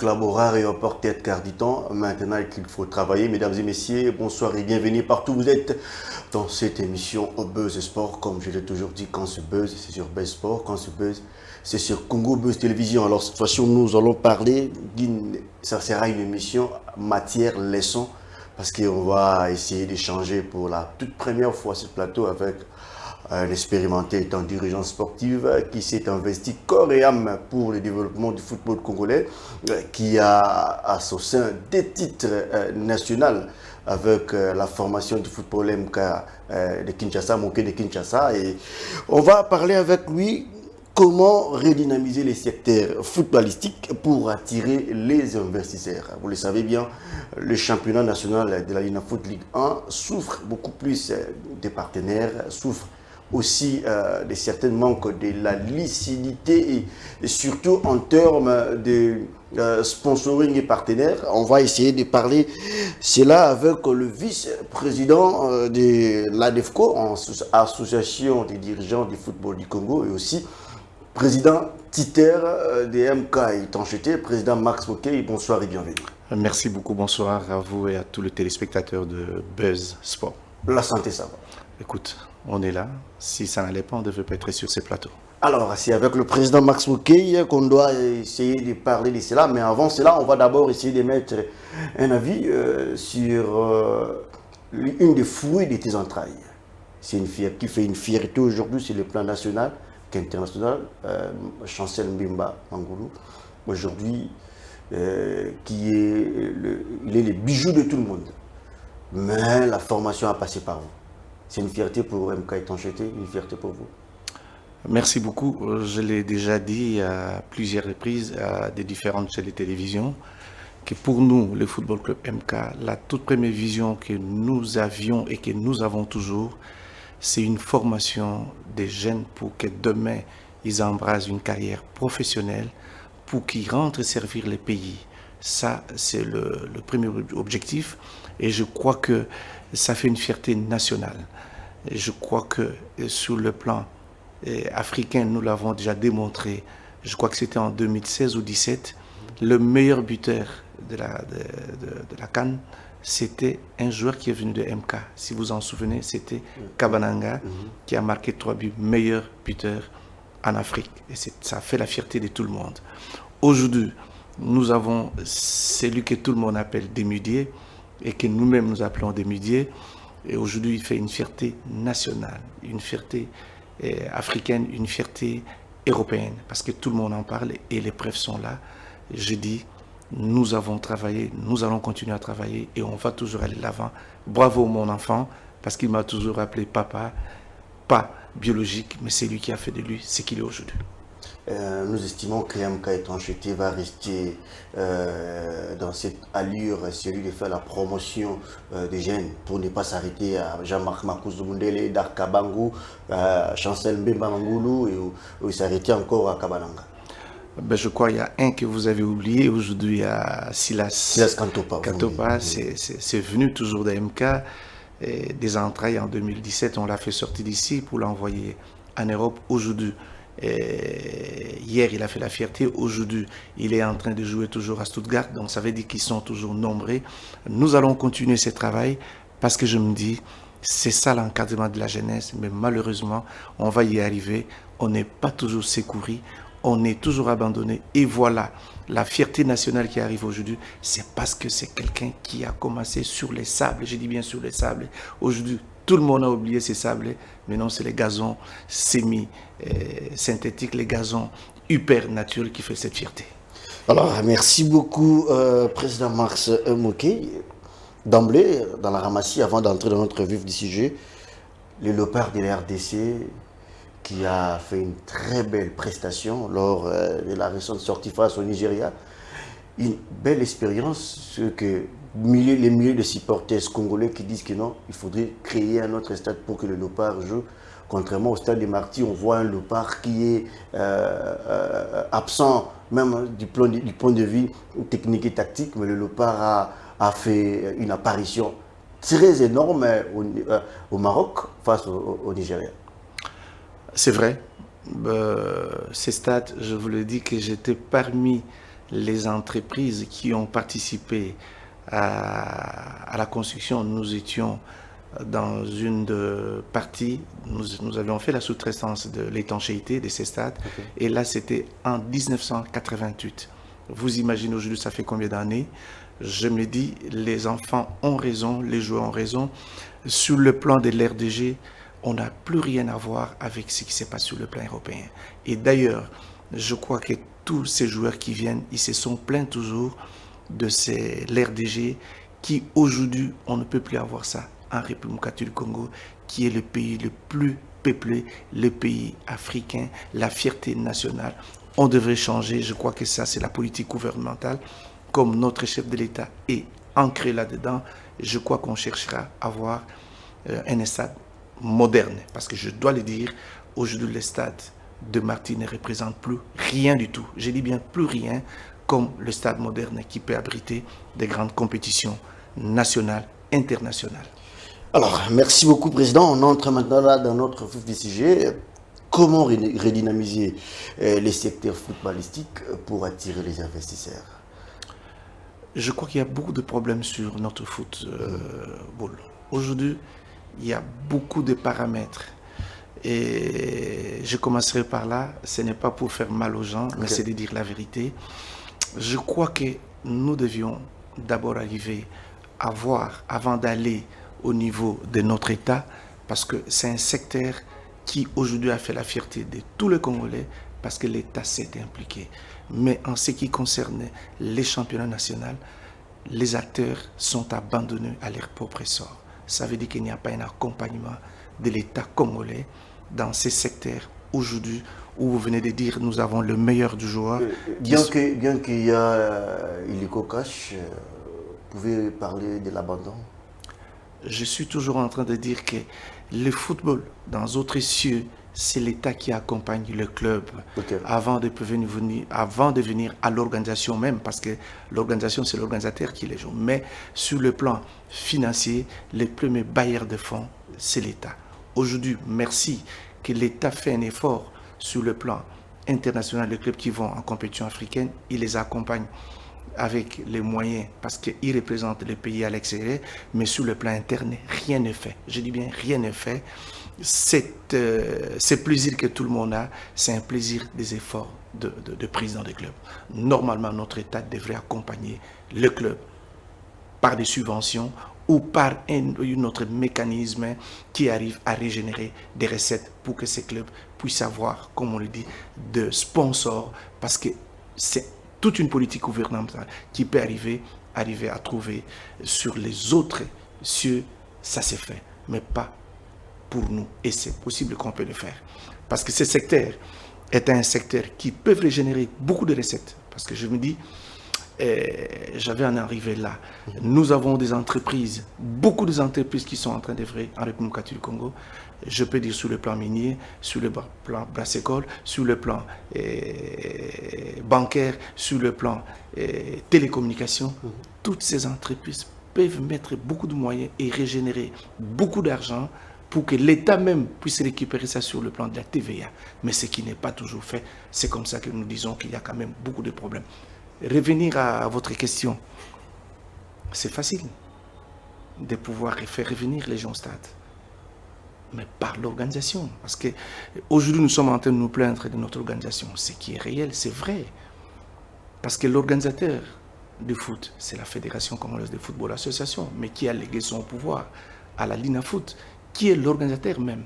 Claborare et porte tête car du temps, maintenant qu'il faut travailler. Mesdames et messieurs, bonsoir et bienvenue partout où vous êtes dans cette émission au Buzz Sport. Comme je l'ai toujours dit, quand ce buzz, c'est sur Buzz Sport. Quand ce buzz, c'est sur Congo Buzz Télévision. Alors cette fois-ci, nous allons parler ça sera une émission matière leçon parce qu'on va essayer d'échanger pour la toute première fois sur ce plateau avec un expérimenté étant dirigeant sportif qui s'est investi corps et âme pour le développement du football congolais, qui a à son sein des titres nationaux avec la formation du football MK de Kinshasa, Moké de Kinshasa. Et on va parler avec lui comment redynamiser les secteurs footballistiques pour attirer les investisseurs. Vous le savez bien, le championnat national de la Linafoot Ligue 1 souffre beaucoup plus des partenaires, souffre aussi de certains manques de la lucidité et surtout en termes de sponsoring et partenaires. On va essayer de parler cela avec le vice-président de l'ADEFCO, Association des dirigeants du football du Congo, et aussi président titulaire de MK Tancheté, président Max Moké. Bonsoir et bienvenue. Merci beaucoup, bonsoir à vous et à tous les téléspectateurs de Buzz Sport. La santé, ça va? Écoute, on est là. Si ça n'allait pas, on ne devait pas être sur ces plateaux. Alors, c'est avec le président Max Moké qu'on doit essayer de parler de cela. Mais avant cela, on va d'abord essayer de mettre un avis sur une des fruits de tes entrailles. C'est une fierté qui fait une fierté aujourd'hui sur le plan national qu'international. Chancel Mbemba Mangoulou, aujourd'hui, il est le bijou de tout le monde. Mais la formation a passé par vous. C'est une fierté pour MK Tancheté, une fierté pour vous. Merci beaucoup. Je l'ai déjà dit à plusieurs reprises à des différentes chaînes de télévision que pour nous, le Football Club MK, la toute première vision que nous avions et que nous avons toujours, c'est une formation des jeunes pour que demain, ils embrassent une carrière professionnelle pour qu'ils rentrent servir le pays. Ça, c'est le premier objectif et je crois que ça fait une fierté nationale. Je crois que sur le plan africain, nous l'avons déjà démontré. Je crois que c'était en 2016 ou 2017, le meilleur buteur de la CAN, c'était un joueur qui est venu de MK. Si vous en souvenez, c'était Kabananga qui a marqué 3 buts, meilleur buteur en Afrique. Et ça fait la fierté de tout le monde. Aujourd'hui, nous avons celui que tout le monde appelle Démudier et que nous-mêmes nous appelons Démudier. Et aujourd'hui, il fait une fierté nationale, une fierté africaine, une fierté européenne, parce que tout le monde en parle et les preuves sont là. Je dis, nous avons travaillé, nous allons continuer à travailler et on va toujours aller de l'avant. Bravo mon enfant, parce qu'il m'a toujours appelé papa, pas biologique, mais c'est lui qui a fait de lui ce qu'il est aujourd'hui. Nous estimons que MK Tancheté va rester dans cette allure, celui de faire la promotion des jeunes pour ne pas s'arrêter à Jean-Marc Makouzou Mundele, Darkabangu, Chancel Mbemba Mangoulou et s'arrêter encore à Kabananga. Ben, je crois qu'il y a un que vous avez oublié aujourd'hui à Silas Kantopa. Kantopa, c'est venu toujours de MK, des entrailles en 2017, on l'a fait sortir d'ici pour l'envoyer en Europe aujourd'hui. Hier, il a fait la fierté. Aujourd'hui, il est en train de jouer toujours à Stuttgart. Donc, ça veut dire qu'ils sont toujours nombreux. Nous allons continuer ce travail parce que je me dis, c'est ça l'encadrement de la jeunesse. Mais malheureusement, on va y arriver. On n'est pas toujours secouru. On est toujours abandonné. Et voilà, la fierté nationale qui arrive aujourd'hui, c'est parce que c'est quelqu'un qui a commencé sur les sables. Je dis bien sur les sables. Aujourd'hui, tout le monde a oublié ces sables. Maintenant, c'est les gazons semi-synthétiques, les gazons hyper naturels qui font cette fierté. Alors, merci beaucoup, Président Max Moké. D'emblée, dans la ramassie, avant d'entrer dans notre vif du sujet, le léopard de la RDC qui a fait une très belle prestation lors de la récente sortie face au Nigeria. Une belle expérience, ce que les milliers de supporters congolais qui disent que non, il faudrait créer un autre stade pour que le léopard joue. Contrairement au stade des Martyrs, on voit un léopard qui est absent, même du point de vue technique et tactique, mais le léopard a fait une apparition très énorme au Maroc face au Nigeria. C'est vrai. Ces stades, je vous le dis que j'étais parmi les entreprises qui ont participé à la construction, nous étions dans une partie, nous avions fait la sous-traitance de l'étanchéité de ces stades, et là c'était en 1988. Vous imaginez aujourd'hui ça fait combien d'années? Je me dis, les enfants ont raison, les joueurs ont raison. Sur le plan de l'RDG, on n'a plus rien à voir avec ce qui se passe sur le plan européen. Et d'ailleurs, je crois que tous ces joueurs qui viennent, ils se sont plaints toujours de l'RDG qui aujourd'hui, on ne peut plus avoir ça en République du Congo, qui est le pays le plus peuplé, le pays africain, la fierté nationale. On devrait changer, je crois que ça c'est la politique gouvernementale. Comme notre chef de l'État est ancré là-dedans, je crois qu'on cherchera à avoir un stade moderne. Parce que je dois le dire, aujourd'hui le stade de Marti ne représente plus rien du tout. Je dis bien plus rien comme le stade moderne qui peut abriter des grandes compétitions nationales, internationales. Alors, merci beaucoup, Président. On entre maintenant là dans notre vif du sujet. Comment redynamiser les secteurs footballistiques pour attirer les investisseurs? Je crois qu'il y a beaucoup de problèmes sur notre football. Aujourd'hui, il y a beaucoup de paramètres. Et je commencerai par là. Ce n'est pas pour faire mal aux gens, mais c'est de dire la vérité. Je crois que nous devions d'abord arriver à voir, avant d'aller au niveau de notre État, parce que c'est un secteur qui aujourd'hui a fait la fierté de tous les Congolais, parce que l'État s'est impliqué. Mais en ce qui concerne les championnats nationaux, les acteurs sont abandonnés à leur propre sort. Ça veut dire qu'il n'y a pas un accompagnement de l'État congolais dans ces secteurs aujourd'hui où vous venez de dire nous avons le meilleur du joueur. Bien qu'il y a Illico Cash, vous pouvez parler de l'abandon? Je suis toujours en train de dire que le football, dans d'autres cieux, c'est l'État qui accompagne le club avant de venir à l'organisation même, parce que l'organisation, c'est l'organisateur qui les joue. Mais sur le plan financier, les premiers bailleurs de fonds, c'est l'État. Aujourd'hui, merci que l'État fait un effort sur le plan international. Les clubs qui vont en compétition africaine, il les accompagne avec les moyens, parce qu'ils représentent les pays à l'extérieur, mais sur le plan interne, rien n'est fait. Je dis bien, rien n'est fait. Ce plaisir que tout le monde a, c'est un plaisir des efforts de président des clubs. Normalement, notre État devrait accompagner le club par des subventions ou par un autre mécanisme qui arrive à régénérer des recettes pour que ces clubs puissent avoir, comme on le dit, de sponsors, parce que c'est toute une politique gouvernementale qui peut arriver à trouver sur les autres cieux, ça s'est fait, mais pas pour nous. Et c'est possible qu'on peut le faire. Parce que ce secteur est un secteur qui peut générer beaucoup de recettes. Parce que je me dis, j'avais en arrivé là. Nous avons des entreprises, beaucoup d'entreprises qui sont en train d'œuvrer en République du Congo. Je peux dire sur le plan minier, sur le plan brassicole, sur le plan bancaire, sur le plan télécommunication. Toutes ces entreprises peuvent mettre beaucoup de moyens et régénérer beaucoup d'argent pour que l'État même puisse récupérer ça sur le plan de la TVA. Mais ce qui n'est pas toujours fait, c'est comme ça que nous disons qu'il y a quand même beaucoup de problèmes. Revenir à votre question, c'est facile de pouvoir faire revenir les gens au stade, mais par l'organisation. Parce qu'aujourd'hui, nous sommes en train de nous plaindre de notre organisation. Ce qui est réel, c'est vrai. Parce que l'organisateur du foot, c'est la Fédération congolaise de football association, mais qui a légué son pouvoir à la Linafoot, qui est l'organisateur même.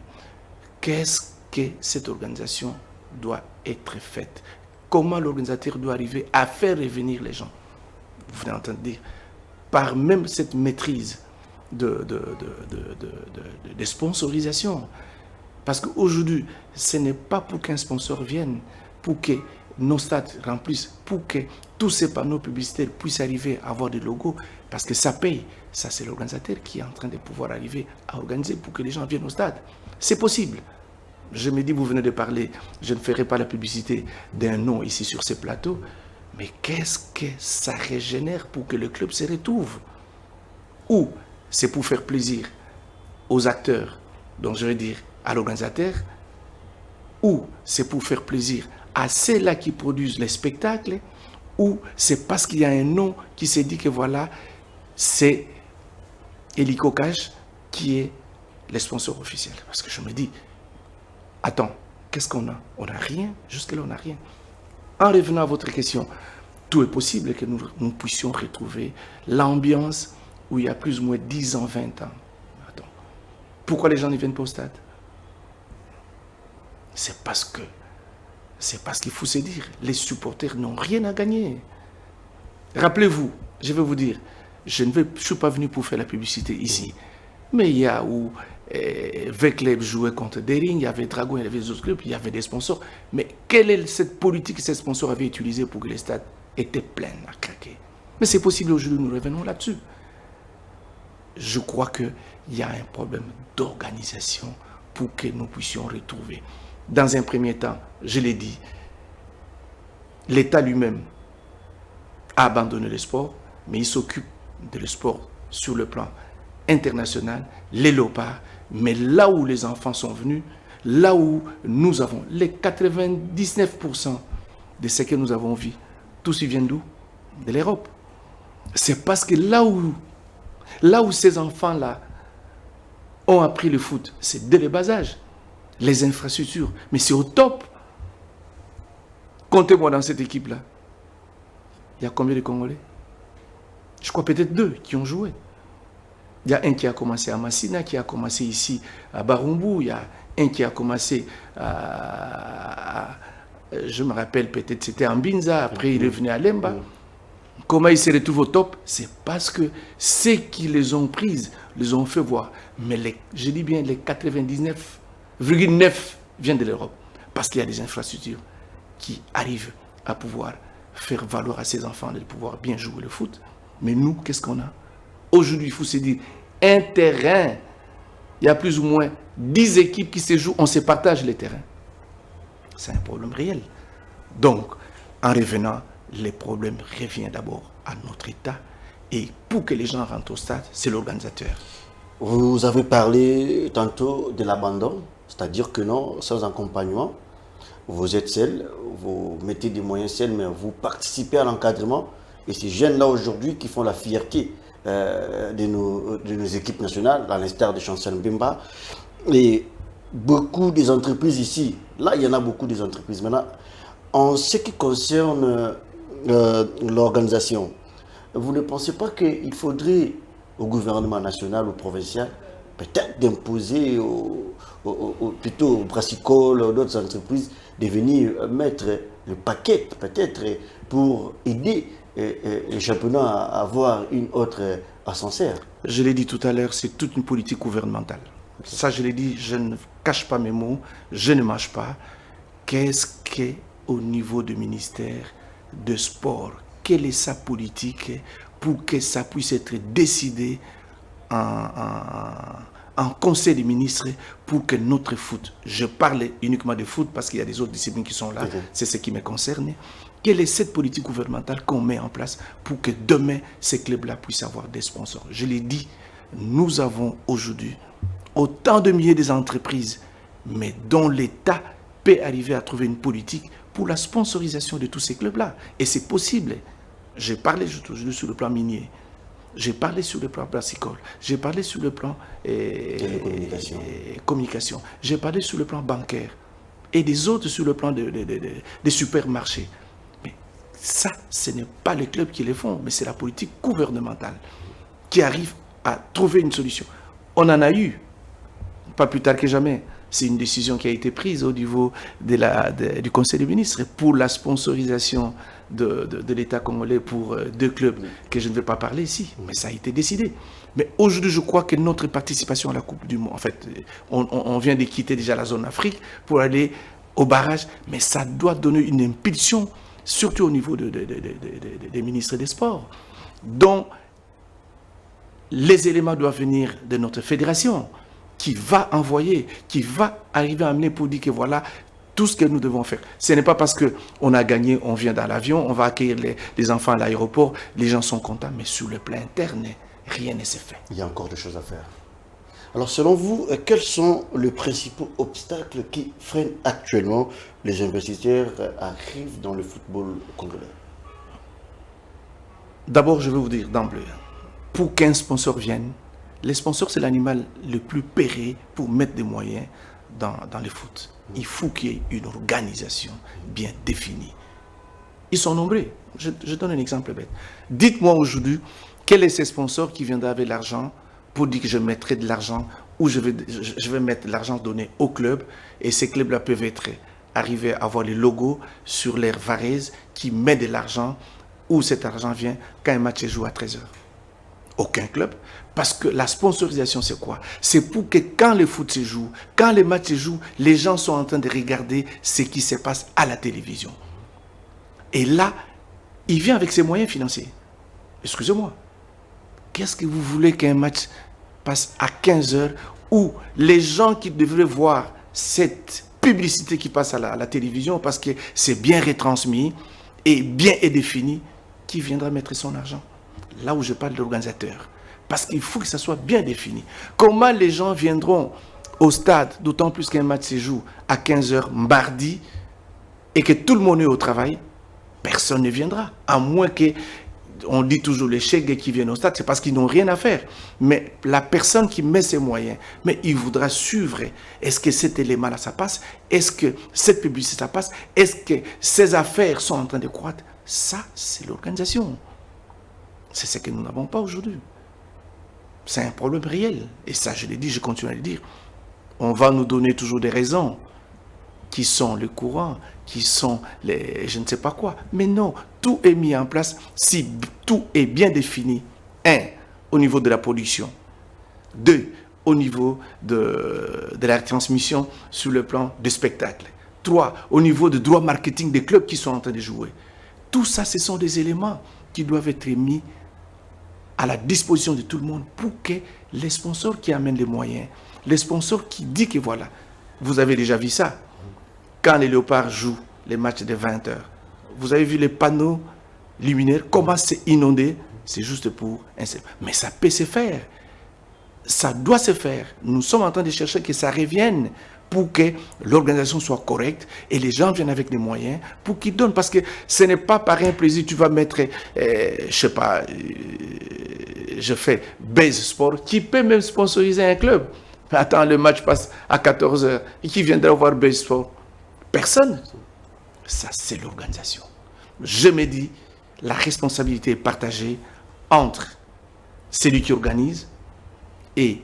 Qu'est-ce que cette organisation doit être faite? Comment l'organisateur doit arriver à faire revenir les gens? Vous venez d'entendre dire, par même cette maîtrise de sponsorisation. Parce qu'aujourd'hui, ce n'est pas pour qu'un sponsor vienne, pour que nos stades remplissent, pour que tous ces panneaux publicitaires puissent arriver à avoir des logos, parce que ça paye. Ça, c'est l'organisateur qui est en train de pouvoir arriver à organiser pour que les gens viennent au stade. C'est possible. Je me dis, vous venez de parler, je ne ferai pas la publicité d'un nom ici sur ce plateau, mais qu'est-ce que ça régénère pour que le club se retrouve? Ou c'est pour faire plaisir aux acteurs, donc je veux dire à l'organisateur, ou c'est pour faire plaisir à ceux-là qui produisent les spectacles, ou c'est parce qu'il y a un nom qui s'est dit que voilà, c'est Hélico Cash qui est le sponsor officiel. Parce que je me dis, attends, qu'est-ce qu'on a? On n'a rien, jusque-là on n'a rien. En revenant à votre question, tout est possible que nous puissions retrouver l'ambiance où il y a plus ou moins 10 ans, 20 ans. Attends, pourquoi les gens ne viennent pas au stade? C'est parce qu'il faut se dire, les supporters n'ont rien à gagner. Rappelez-vous, je vais vous dire, je ne suis pas venu pour faire la publicité ici, mais il y a où V-Club jouait contre Dering, il y avait Dragon, il y avait des autres clubs, il y avait des sponsors. Mais quelle est cette politique que ces sponsors avaient utilisée pour que les stades étaient pleins à craquer? Mais c'est possible aujourd'hui, nous revenons là-dessus. Je crois qu'il y a un problème d'organisation pour que nous puissions retrouver. Dans un premier temps, je l'ai dit, l'État lui-même a abandonné le sport, mais il s'occupe de le sport sur le plan international, les léopards, mais là où les enfants sont venus, là où nous avons les 99% de ce que nous avons vu, tous ils viennent d'où? De l'Europe. C'est parce que là où ces enfants-là ont appris le foot, c'est dès le bas âge. Les infrastructures, mais c'est au top. Comptez-moi dans cette équipe-là. Il y a combien de Congolais? Je crois peut-être 2 qui ont joué. Il y a un qui a commencé à Massina, qui a commencé ici à Barumbu. Il y a un qui a commencé je me rappelle peut-être c'était en Binza, après il est venu à Lemba. Comment ils se retrouvent au top? C'est parce que ceux qui les ont prises, les ont fait voir. Mais je dis bien les 99,9 viennent de l'Europe. Parce qu'il y a des infrastructures qui arrivent à pouvoir faire valoir à ces enfants de pouvoir bien jouer le foot. Mais nous, qu'est-ce qu'on a? Aujourd'hui, il faut se dire, un terrain, il y a plus ou moins 10 équipes qui se jouent, on se partage les terrains. C'est un problème réel. Donc, en revenant, le problème revient d'abord à notre État. Et pour que les gens rentrent au stade, c'est l'organisateur. Vous avez parlé tantôt de l'abandon, c'est-à-dire que non, sans accompagnement, vous êtes seul, vous mettez des moyens seuls, mais vous participez à l'encadrement. Et ces jeunes-là aujourd'hui qui font la fierté de nos équipes nationales, à l'instar de Chancel Mbemba. Et beaucoup des entreprises ici, là il y en a beaucoup des entreprises. Maintenant, en ce qui concerne l'organisation, vous ne pensez pas qu'il faudrait au gouvernement national ou provincial peut-être d'imposer plutôt aux brassicoles, d'autres entreprises, de venir mettre le paquet peut-être pour aider les championnats à avoir une autre ascenseur? Je l'ai dit tout à l'heure, c'est toute une politique gouvernementale. Ça, je l'ai dit, je ne cache pas mes mots, je ne mâche pas. Qu'est-ce qu'au niveau du ministère de sport, quelle est sa politique pour que ça puisse être décidé en conseil des ministres pour que notre foot, je parle uniquement de foot parce qu'il y a des autres disciplines qui sont là, c'est ce qui me concerne. Quelle est cette politique gouvernementale qu'on met en place pour que demain, ces clubs-là puissent avoir des sponsors? Je l'ai dit, nous avons aujourd'hui autant de milliers d'entreprises, mais dont l'État peut arriver à trouver une politique pour la sponsorisation de tous ces clubs-là. Et c'est possible. J'ai parlé aujourd'hui sur le plan minier, j'ai parlé sur le plan brassicole, j'ai parlé sur le plan communication, j'ai parlé sur le plan bancaire et des autres sur le plan des supermarchés. Mais ça, ce n'est pas les clubs qui les font, mais c'est la politique gouvernementale qui arrive à trouver une solution. On en a eu, pas plus tard que jamais. C'est une décision qui a été prise au niveau du Conseil des ministres pour la sponsorisation de l'État congolais pour 2 clubs que je ne vais pas parler ici, mais ça a été décidé. Mais aujourd'hui, je crois que notre participation à la Coupe du Monde, en fait, on vient de quitter déjà la zone Afrique pour aller au barrage, mais ça doit donner une impulsion, surtout au niveau des ministres des Sports, dont les éléments doivent venir de notre fédération, qui va envoyer, qui va arriver à amener pour dire que voilà tout ce que nous devons faire. Ce n'est pas parce qu'on a gagné, on vient dans l'avion, on va accueillir les enfants à l'aéroport, les gens sont contents, mais sur le plan interne, rien ne s'est fait. Il y a encore des choses à faire. Alors selon vous, quels sont les principaux obstacles qui freinent actuellement les investisseurs arrivent dans le football congolais? D'abord, je vais vous dire d'emblée, pour qu'un sponsor vienne, les sponsors, c'est l'animal le plus péré pour mettre des moyens dans le foot. Il faut qu'il y ait une organisation bien définie. Ils sont nombreux. Je donne un exemple bête. Dites-moi aujourd'hui, quel est ce sponsor qui viendra avec l'argent pour dire que je mettrai de l'argent ou je vais mettre l'argent donné au club et ces clubs-là peuvent arriver à avoir les logos sur l'air Varese qui met de l'argent où cet argent vient quand un match est joué à 13h. Aucun club. Parce que la sponsorisation, c'est quoi? C'est pour que quand le foot se joue, quand les matchs se jouent, les gens sont en train de regarder ce qui se passe à la télévision. Et là, il vient avec ses moyens financiers. Excusez-moi. Qu'est-ce que vous voulez qu'un match passe à 15h où les gens qui devraient voir cette publicité qui passe à la télévision parce que c'est bien retransmis et bien défini, qui viendra mettre son argent? Là où je parle de l'organisateur. Parce qu'il faut que ça soit bien défini. Comment les gens viendront au stade, d'autant plus qu'un match se joue à 15h mardi et que tout le monde est au travail? Personne ne viendra. À moins que, on dit toujours les chèques qui viennent au stade, c'est parce qu'ils n'ont rien à faire. Mais la personne qui met ses moyens, mais il voudra suivre. Est-ce que cet élément-là, ça passe? Est-ce que cette publicité, ça passe? Est-ce que ces affaires sont en train de croître? Ça, c'est l'organisation. C'est ce que nous n'avons pas aujourd'hui. C'est un problème réel. Et ça, je l'ai dit, je continue à le dire. On va nous donner toujours des raisons qui sont le courant, qui sont les je ne sais pas quoi. Mais non, tout est mis en place si tout est bien défini. 1, au niveau de la production. 2, au niveau de la transmission sur le plan du spectacle. 3, au niveau de droit marketing des clubs qui sont en train de jouer. Tout ça, ce sont des éléments qui doivent être mis à la disposition de tout le monde pour que les sponsors qui amènent les moyens, les sponsors qui disent que voilà, vous avez déjà vu ça, quand les Léopards jouent les matchs de 20h, vous avez vu les panneaux luminaires, comment c'est inondé, c'est juste pour un seul. Mais ça peut se faire, ça doit se faire. Nous sommes en train de chercher que ça revienne pour que l'organisation soit correcte et les gens viennent avec les moyens pour qu'ils donnent. Parce que ce n'est pas par un plaisir, tu vas mettre, je sais pas, je fais Base Sport, qui peut même sponsoriser un club. Attends, le match passe à 14h et qui viendra voir Base Sport? Personne. Ça, c'est l'organisation. Je me dis, la responsabilité est partagée entre celui qui organise et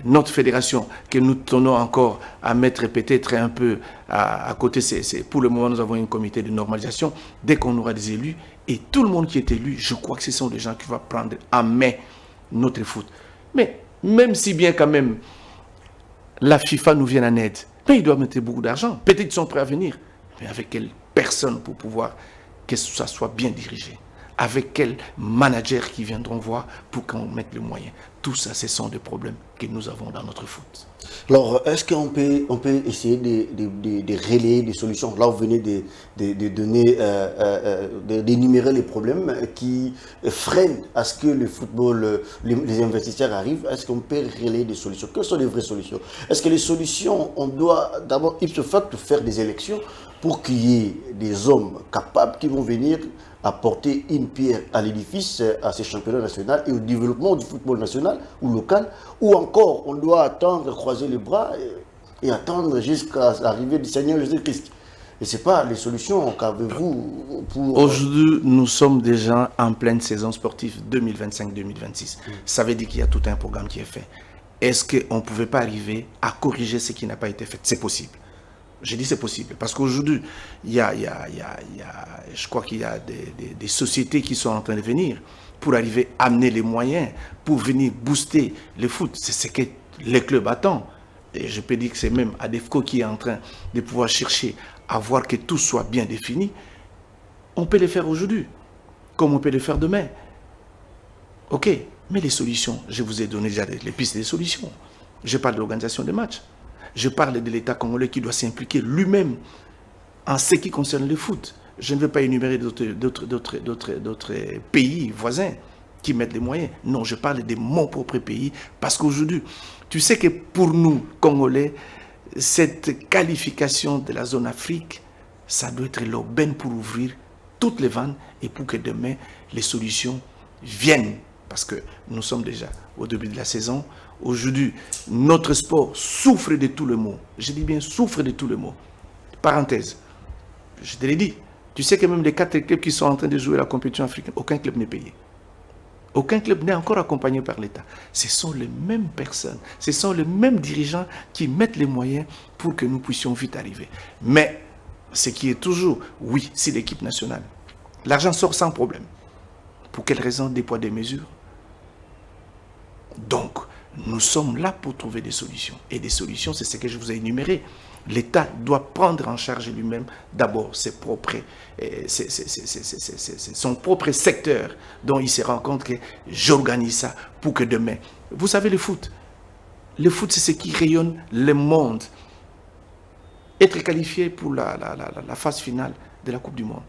notre fédération, que nous tenons encore à mettre peut-être un peu à côté. Pour le moment, nous avons un comité de normalisation. Dès qu'on aura des élus, et tout le monde qui est élu, je crois que ce sont des gens qui vont prendre en main notre foot. Mais même si bien quand même la FIFA nous vient en aide, mais ils doivent mettre beaucoup d'argent. Peut-être qu'ils sont prêts à venir, mais avec quelle personne pour pouvoir que ça soit bien dirigé? Avec quels managers qui viendront voir pour qu'on mette les moyens? Tout ça, ce sont des problèmes que nous avons dans notre foot. Alors, est-ce qu'on peut essayer de relayer des solutions? Là, vous venez de donner, d'énumérer les problèmes qui freinent à ce que le football, les investisseurs arrivent. Est-ce qu'on peut relayer des solutions? Quelles sont les vraies solutions? Est-ce que les solutions, on doit d'abord, ipso facto, faire des élections pour qu'il y ait des hommes capables qui vont venir apporter une pierre à l'édifice, à ces championnats nationaux et au développement du football national ou local, ou encore on doit attendre, croiser les bras et attendre jusqu'à l'arrivée du Seigneur Jésus-Christ? Et ce n'est pas les solutions qu'avez-vous pour... Aujourd'hui, nous sommes déjà en pleine saison sportive 2025-2026. Ça veut dire qu'il y a tout un programme qui est fait. Est-ce qu'on ne pouvait pas arriver à corriger ce qui n'a pas été fait? C'est possible. Je dis c'est possible, parce qu'aujourd'hui, je crois qu'il y a des sociétés qui sont en train de venir pour arriver à amener les moyens, pour venir booster le foot. C'est ce que les clubs attendent. Et je peux dire que c'est même ADEFCO qui est en train de pouvoir chercher à voir que tout soit bien défini. On peut le faire aujourd'hui, comme on peut le faire demain. Ok, mais les solutions, je vous ai donné déjà les pistes des solutions. Je parle de l'organisation des matchs. Je parle de l'État congolais qui doit s'impliquer lui-même en ce qui concerne le foot. Je ne vais pas énumérer d'autres pays voisins qui mettent les moyens. Non, je parle de mon propre pays parce qu'aujourd'hui, tu sais que pour nous, Congolais, cette qualification de la zone Afrique, ça doit être l'aubaine pour ouvrir toutes les vannes et pour que demain, les solutions viennent, parce que nous sommes déjà au début de la saison. Aujourd'hui, notre sport souffre de tous les maux. Je dis bien souffre de tous les maux. Parenthèse, je te l'ai dit, tu sais que même les 4 clubs qui sont en train de jouer la compétition africaine, aucun club n'est payé. Aucun club n'est encore accompagné par l'État. Ce sont les mêmes personnes, ce sont les mêmes dirigeants qui mettent les moyens pour que nous puissions vite arriver. Mais ce qui est toujours, oui, c'est l'équipe nationale. L'argent sort sans problème. Pour quelle raison? Des poids, des mesures. Donc, nous sommes là pour trouver des solutions. Et des solutions, c'est ce que je vous ai énuméré. L'État doit prendre en charge lui-même d'abord son propre secteur dont il se rend compte que j'organise ça pour que demain... Vous savez, le foot, c'est ce qui rayonne le monde. Être qualifié pour la phase finale de la Coupe du Monde,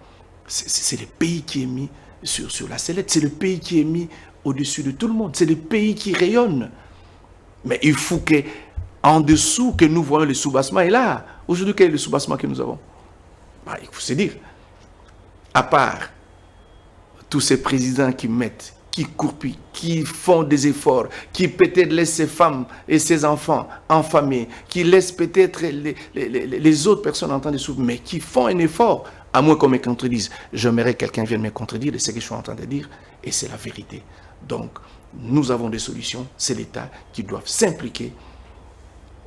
c'est le pays qui est mis sur la sellette, c'est le pays qui est mis au-dessus de tout le monde, c'est le pays qui rayonne. Mais il faut que, en dessous, que nous voyons le soubassement est là. Aujourd'hui, quel est le soubassement que nous avons? Il faut se dire, à part tous ces présidents qui mettent, qui courpillent, qui font des efforts, qui peut-être laissent ses femmes et ses enfants en famille, qui laissent peut-être les autres personnes en train de souffrir, mais qui font un effort, à moins qu'on me contredise. J'aimerais que quelqu'un vienne me contredire de ce que je suis en train de dire, et c'est la vérité. Donc, nous avons des solutions, c'est l'État qui doit s'impliquer.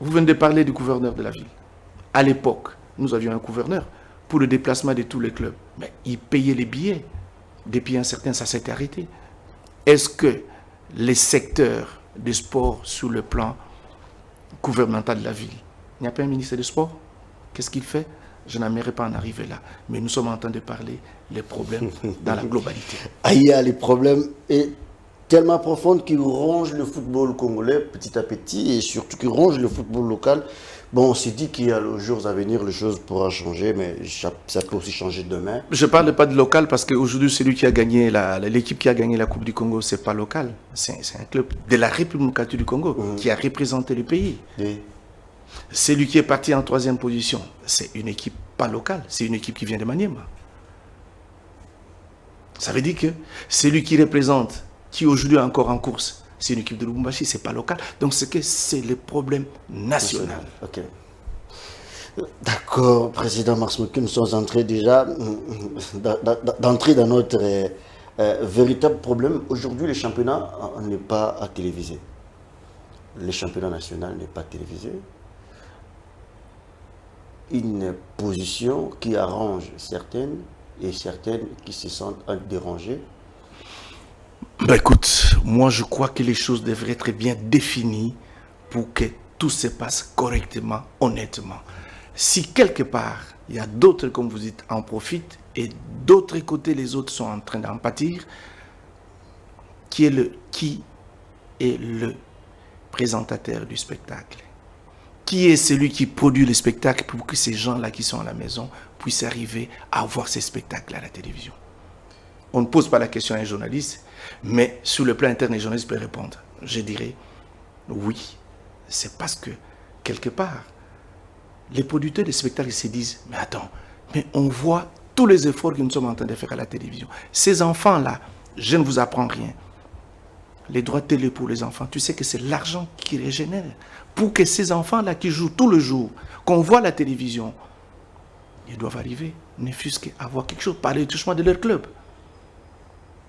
Vous venez de parler du gouverneur de la ville. À l'époque, nous avions un gouverneur pour le déplacement de tous les clubs. Mais il payait les billets. Depuis un certain, ça s'était arrêté. Est-ce que les secteurs de sport sur le plan gouvernemental de la ville, il n'y a pas un ministère de sport? Qu'est-ce qu'il fait? Je n'aimerais pas en arriver là. Mais nous sommes en train de parler des problèmes dans la globalité. Il y a les problèmes tellement profondes qui rongent le football congolais petit à petit et surtout qui rongent le football local. Bon, on s'est dit qu'il y a les jours à venir, les choses pourront changer, mais ça peut aussi changer demain. Je ne parle pas de local parce qu'aujourd'hui, celui qui a gagné l'équipe qui a gagné la Coupe du Congo, ce n'est pas local. C'est un club de la République du Congo qui a représenté le pays. Oui. Celui qui est parti en 3e position, c'est une équipe pas locale, c'est une équipe qui vient de Maniema. Ça veut dire que celui qui représente, qui aujourd'hui est encore en course, c'est une équipe de Lubumbashi, c'est pas local. Donc c'est le problème national. Ok. D'accord, Président Mars Moukine, nous sommes entrés déjà d'entrer dans notre véritable problème. Aujourd'hui, le championnat n'est pas à téléviser. Le championnat national n'est pas télévisé. Une position qui arrange certaines et certaines qui se sentent dérangées. Écoute, moi je crois que les choses devraient être bien définies pour que tout se passe correctement, honnêtement. Si quelque part, il y a d'autres, comme vous dites, en profitent et d'autres côtés, les autres sont en train d'en pâtir, qui est le présentateur du spectacle? Qui est celui qui produit le spectacle pour que ces gens-là qui sont à la maison puissent arriver à voir ces spectacles à la télévision? On ne pose pas la question à un journaliste, mais sur le plan interne, les journalistes peuvent répondre. Je dirais, oui, c'est parce que, quelque part, les producteurs de spectacles se disent, mais attends, mais on voit tous les efforts que nous sommes en train de faire à la télévision. Ces enfants-là, je ne vous apprends rien. Les droits de télé pour les enfants, tu sais que c'est l'argent qui régénère. Pour que ces enfants-là qui jouent tout le jour, qu'on voit à la télévision, ils doivent arriver, ne fût-ce qu'à avoir quelque chose, parler du touchement de leur club.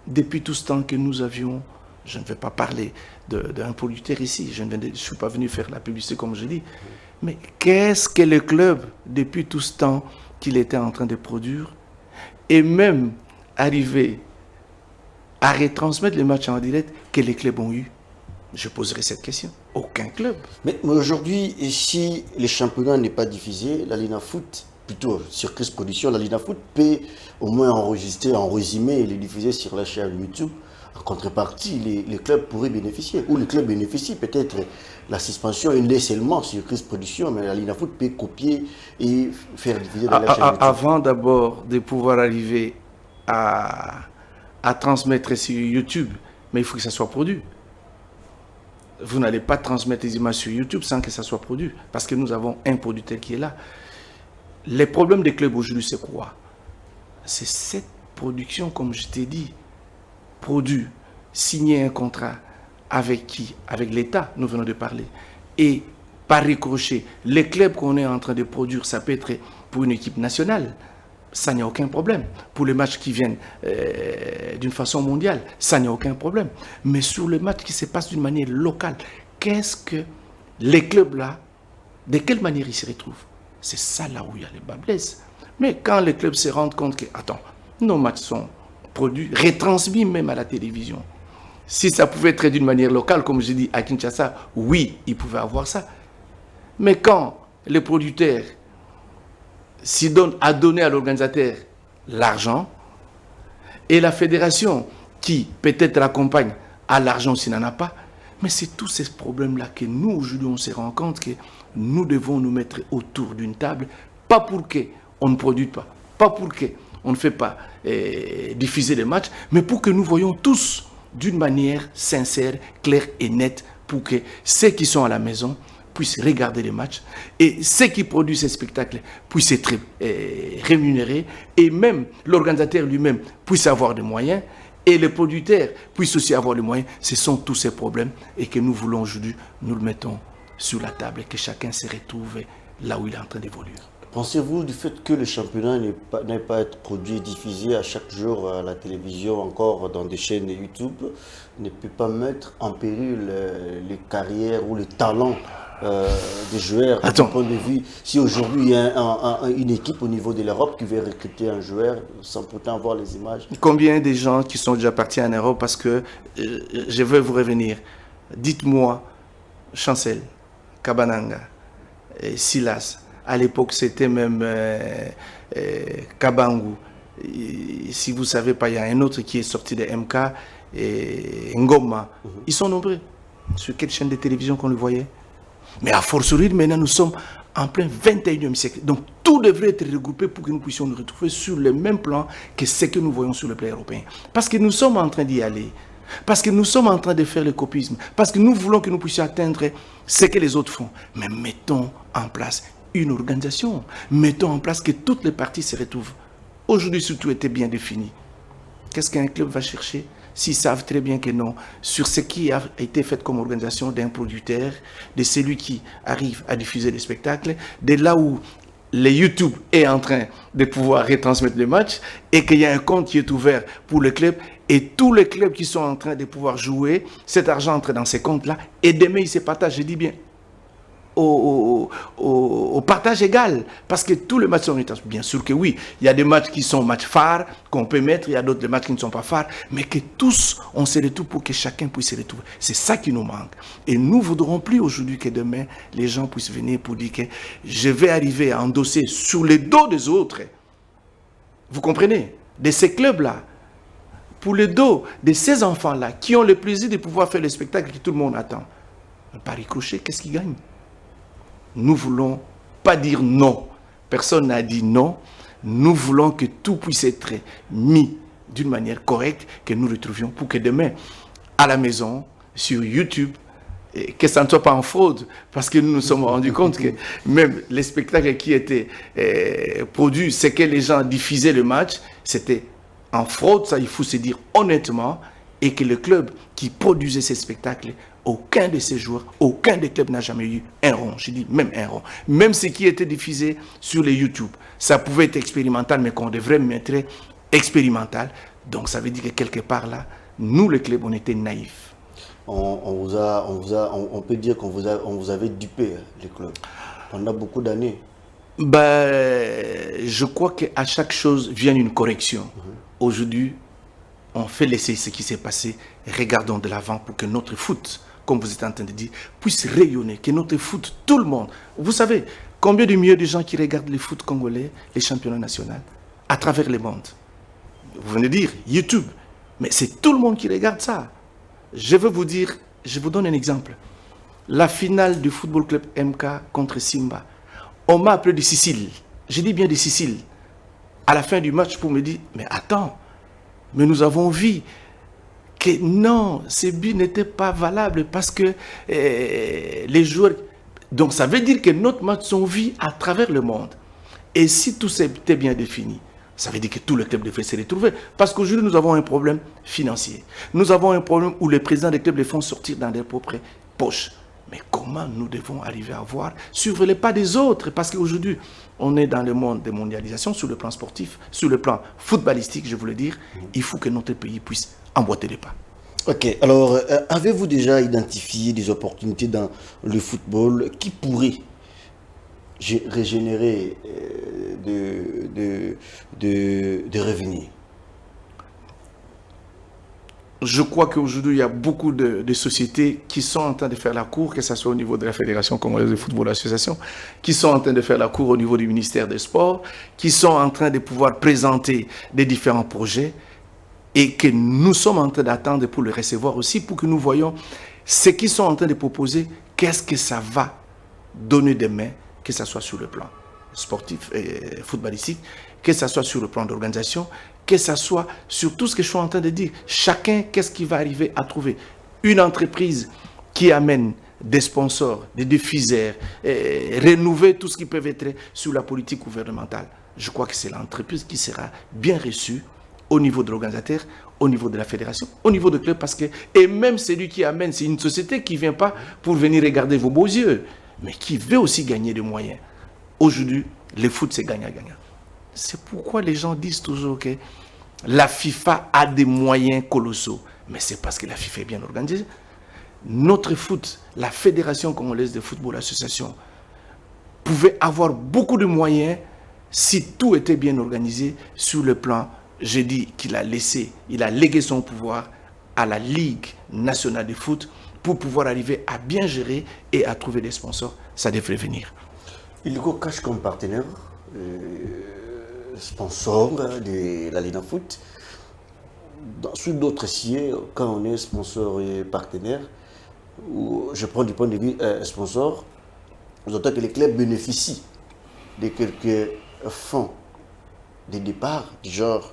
Depuis tout ce temps que nous avions, je ne vais pas parler d'un producteur ici, je ne suis pas venu faire la publicité comme je dis, mais qu'est-ce que le club, depuis tout ce temps qu'il était en train de produire, et même arriver à retransmettre les matchs en direct que les clubs ont eu? Je poserai cette question. Aucun club. Mais aujourd'hui, si le championnat n'est pas diffusé, la Lina Foot, plutôt sur Chris Production, la Lina Foot peut au moins enregistrer, en résumé et les diffuser sur la chaîne YouTube. En contrepartie, les clubs pourraient bénéficier. Ou les clubs bénéficient peut-être la suspension, une laisse seulement sur Chris Production, mais la Lina Foot peut copier et faire diffuser dans la chaîne YouTube. Avant d'abord de pouvoir arriver à transmettre sur YouTube, mais il faut que ça soit produit. Vous n'allez pas transmettre les images sur YouTube sans que ça soit produit, parce que nous avons un producteur qui est là. Les problèmes des clubs aujourd'hui, c'est quoi? C'est cette production, comme je t'ai dit, produit signer un contrat avec qui? Avec l'État, nous venons de parler. Et par ricochet, les clubs qu'on est en train de produire, ça peut être pour une équipe nationale. Ça n'y a aucun problème. Pour les matchs qui viennent d'une façon mondiale, ça n'y a aucun problème. Mais sur les matchs qui se passent d'une manière locale, qu'est-ce que les clubs-là, de quelle manière ils se retrouvent? C'est ça là où il y a les bas blesses. Mais quand les clubs se rendent compte que, attends, nos matchs sont produits, retransmis même à la télévision. Si ça pouvait être d'une manière locale, comme je dis à Kinshasa, oui, ils pouvaient avoir ça. Mais quand les producteurs s'y donnent à donner à l'organisateur l'argent, et la fédération qui peut-être l'accompagne à l'argent s'il n'en a pas, mais c'est tous ces problèmes-là que nous, aujourd'hui, on se rend compte que nous devons nous mettre autour d'une table, pas pour qu'on ne produise pas pour qu'on ne fait pas diffuser les matchs, mais pour que nous voyons tous d'une manière sincère, claire et nette, pour que ceux qui sont à la maison puissent regarder les matchs et ceux qui produisent ces spectacles puissent être rémunérés et même l'organisateur lui-même puisse avoir des moyens et les producteurs puissent aussi avoir les moyens. Ce sont tous ces problèmes et que nous voulons aujourd'hui, nous le mettons sur la table et que chacun se retrouve là où il est en train d'évoluer. Pensez-vous du fait que le championnat n'ait pas être produit et diffusé à chaque jour à la télévision, encore dans des chaînes YouTube, ne peut pas mettre en péril les carrières ou les talents des joueurs, de point de vue? Si aujourd'hui il y a une équipe au niveau de l'Europe qui veut recruter un joueur sans pourtant avoir les images. Combien de gens qui sont déjà partis en Europe? Parce que je veux vous revenir. Dites-moi, Chancel, Kabananga, Silas, à l'époque c'était même Kabangu. Si vous ne savez pas, il y a un autre qui est sorti de MK, et Ngoma. Ils sont nombreux. Sur quelle chaîne de télévision qu'on le voyait? Mais à fortiori, maintenant, nous sommes en plein 21e siècle. Donc, tout devrait être regroupé pour que nous puissions nous retrouver sur le même plan que ce que nous voyons sur le plan européen. Parce que nous sommes en train d'y aller. Parce que nous sommes en train de faire le copisme. Parce que nous voulons que nous puissions atteindre ce que les autres font. Mais mettons en place une organisation. Mettons en place que toutes les parties se retrouvent. Aujourd'hui, si tout était bien défini, qu'est-ce qu'un club va chercher? S'ils savent très bien que non, sur ce qui a été fait comme organisation d'un producteur, de celui qui arrive à diffuser les spectacles, de là où le YouTube est en train de pouvoir retransmettre les matchs et qu'il y a un compte qui est ouvert pour le club et tous les clubs qui sont en train de pouvoir jouer, cet argent entre dans ces comptes-là et demain ils se partagent, je dis bien, au partage égal, parce que tous les matchs sont retransmis. Bien sûr que oui, il y a des matchs qui sont matchs phares qu'on peut mettre, il y a d'autres matchs qui ne sont pas phares, mais que tous, on se retrouve pour que chacun puisse se retrouver. C'est ça qui nous manque. Et nous ne voudrons plus aujourd'hui que demain, les gens puissent venir pour dire que je vais arriver à endosser sur le dos des autres. Vous comprenez? De ces clubs-là, pour le dos de ces enfants-là, qui ont le plaisir de pouvoir faire le spectacle que tout le monde attend. Par ricochet, qu'est-ce qu'ils gagnent? Nous ne voulons pas dire non. Personne n'a dit non. Nous voulons que tout puisse être mis d'une manière correcte, que nous retrouvions pour que demain, à la maison, sur YouTube, que ça ne soit pas en fraude. Parce que nous nous sommes rendus compte que même les spectacles qui étaient produits, c'est que les gens diffusaient le match, c'était en fraude, ça il faut se dire honnêtement, et que le club qui produisait ces spectacles, aucun de ces joueurs, aucun des clubs n'a jamais eu un rond. Je dis même un rond. Même ce qui était diffusé sur les YouTube, ça pouvait être expérimental, mais qu'on devrait mettre expérimental. Donc ça veut dire que quelque part là, nous les clubs, on était naïfs. On peut dire qu'on vous avait dupé, les clubs, pendant beaucoup d'années. Je crois qu'à chaque chose vient une correction. Aujourd'hui, on fait laisser ce qui s'est passé. Regardons de l'avant pour que notre foot, comme vous êtes en train de dire, puisse rayonner, que notre foot, tout le monde. Vous savez, combien de milliers de gens qui regardent le foot congolais, les championnats nationaux, à travers le monde? Vous venez de dire YouTube, mais c'est tout le monde qui regarde ça. Je veux vous dire, je vous donne un exemple. La finale du Football Club MK contre Simba, on m'a appelé de Sicile. Je dis bien de Sicile. À la fin du match, pour me dire, mais attends, mais nous avons vu que non, ces buts n'étaient pas valables parce que les joueurs... Donc ça veut dire que notre match sont vus à travers le monde. Et si tout était bien défini, Ça veut dire que tous les clubs devraient se retrouver. Parce qu'aujourd'hui, nous avons un problème financier. Nous avons un problème où les présidents des clubs les font sortir dans leurs propres poches. Mais comment nous devons arriver à voir, suivre les pas des autres? Parce qu'aujourd'hui, on est dans le monde de mondialisation, sur le plan sportif, sur le plan footballistique, je voulais dire. Il faut que notre pays puisse emboîter les pas. Ok, alors avez-vous déjà identifié des opportunités dans le football qui pourraient régénérer de revenus? Je crois qu'aujourd'hui, il y a beaucoup de sociétés qui sont en train de faire la cour, que ce soit au niveau de la Fédération congolaise de football association, qui sont en train de faire la cour au niveau du ministère des Sports, qui sont en train de pouvoir présenter des différents projets et que nous sommes en train d'attendre pour les recevoir aussi, pour que nous voyions ce qu'ils sont en train de proposer, qu'est-ce que ça va donner demain, que ce soit sur le plan sportif et footballistique, que ce soit sur le plan d'organisation, que ce soit sur tout ce que je suis en train de dire. Chacun, qu'est-ce qu'il va arriver à trouver? Une entreprise qui amène des sponsors, des diffuseurs, renouveler tout ce qui peut être sur la politique gouvernementale. Je crois que c'est l'entreprise qui sera bien reçue au niveau de l'organisateur, au niveau de la fédération, au niveau du club, parce que, et même celui qui amène, c'est une société qui ne vient pas pour venir regarder vos beaux yeux, mais qui veut aussi gagner des moyens. Aujourd'hui, le foot, c'est gagnant-gagnant. C'est pourquoi les gens disent toujours que la FIFA a des moyens colossaux. Mais c'est parce que la FIFA est bien organisée. Notre foot, la Fédération congolaise de football association, pouvait avoir beaucoup de moyens si tout était bien organisé sur le plan. J'ai dit qu'il a légué son pouvoir à la Ligue nationale de foot pour pouvoir arriver à bien gérer et à trouver des sponsors. Ça devrait venir. Illico Cash comme partenaire, sponsor de la Ligue Foot. Sur d'autres sièges, quand on est sponsor et partenaire, je prends du point de vue sponsor, j'entends que les clubs bénéficient de quelques fonds de départ, du genre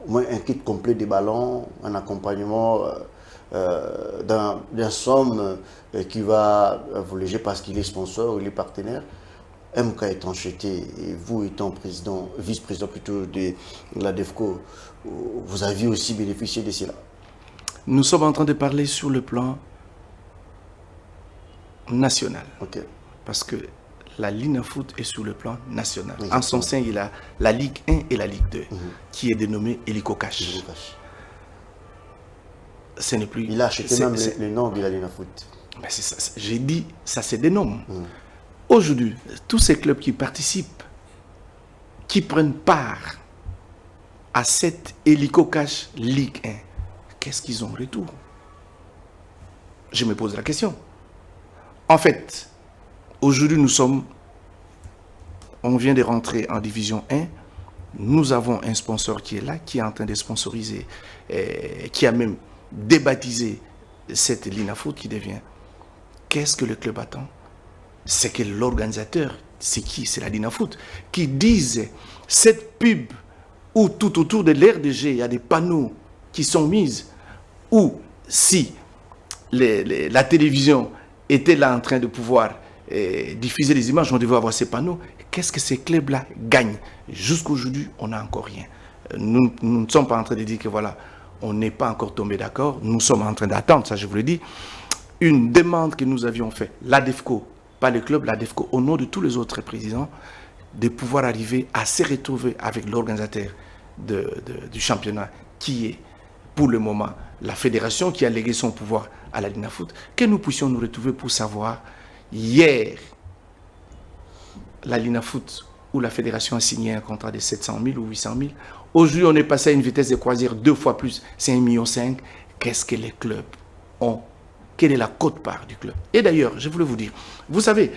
au moins un kit complet des ballons, un accompagnement d'un somme qui va vous léger parce qu'il est sponsor ou il est partenaire. MK étant acheté et vous étant président, vice-président plutôt de la DEFCO, vous aviez aussi bénéficié de cela? Nous sommes en train de parler sur le plan national. Okay. Parce que la Ligue Foot est sur le plan national. Exactement. En son sein, il y a la Ligue 1 et la Ligue 2, qui est dénommée Illico Cash. Ce n'est plus... Il a acheté même le nom de la Ligue Foot. Mais c'est ça. J'ai dit, ça se dénomme. Aujourd'hui, tous ces clubs qui participent, qui prennent part à cette Illico Cash Ligue 1, qu'est-ce qu'ils ont en retour? Je me pose la question. En fait, aujourd'hui, on vient de rentrer en division 1. Nous avons un sponsor qui est là, qui est en train de sponsoriser, qui a même débaptisé cette Ligue Foot qui devient. Qu'est-ce que le club attend? C'est que l'organisateur, c'est qui? C'est la Ligue Foot, qui dise cette pub où tout autour de l'RDG, il y a des panneaux qui sont mis, ou si la télévision était là en train de pouvoir diffuser les images, on devait avoir ces panneaux. Qu'est-ce que ces clubs-là gagnent? Jusqu'aujourd'hui, on n'a encore rien. Nous ne sommes pas en train de dire que voilà, on n'est pas encore tombé d'accord. Nous sommes en train d'attendre, ça je vous l'ai dit, une demande que nous avions faite, la DEFCO, pas le club, la DEFCO, au nom de tous les autres présidents, de pouvoir arriver à se retrouver avec l'organisateur du championnat, qui est pour le moment la fédération qui a légué son pouvoir à la Ligue Foot, que nous puissions nous retrouver pour savoir, hier, la Ligue Foot, où la fédération a signé un contrat de 700 000 ou 800 000, aujourd'hui on est passé à une vitesse de croisière 2 fois plus, c'est 1,5 million. Qu'est-ce que les clubs ont? Quelle est la quote-part du club? Et d'ailleurs, je voulais vous dire, vous savez,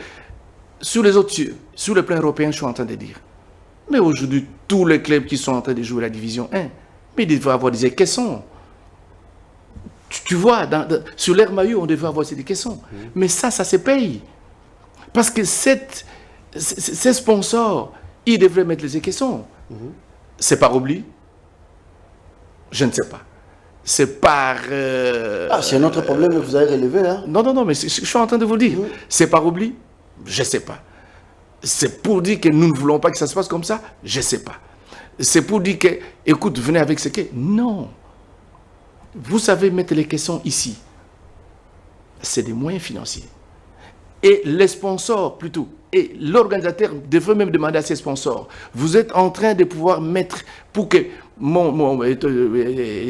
sur les autres cieux, sur le plan européen, je suis en train de dire, mais aujourd'hui, tous les clubs qui sont en train de jouer la division 1, mais ils devraient avoir des caissons. Tu vois, sur l'air maillot, on devrait avoir des caissons. Mais ça se paye. Parce que ces sponsors, ils devraient mettre les caissons. C'est par oubli? Je ne sais pas. C'est par... c'est un autre problème que vous avez relevé. Hein? Non, mais je suis en train de vous dire. C'est par oubli? Je ne sais pas. C'est pour dire que nous ne voulons pas que ça se passe comme ça? Je ne sais pas. C'est pour dire que, écoute, venez avec ce que... Non. Vous savez mettre les questions ici. C'est des moyens financiers. Et les sponsors, plutôt, et l'organisateur devrait même demander à ses sponsors, vous êtes en train de pouvoir mettre, pour que,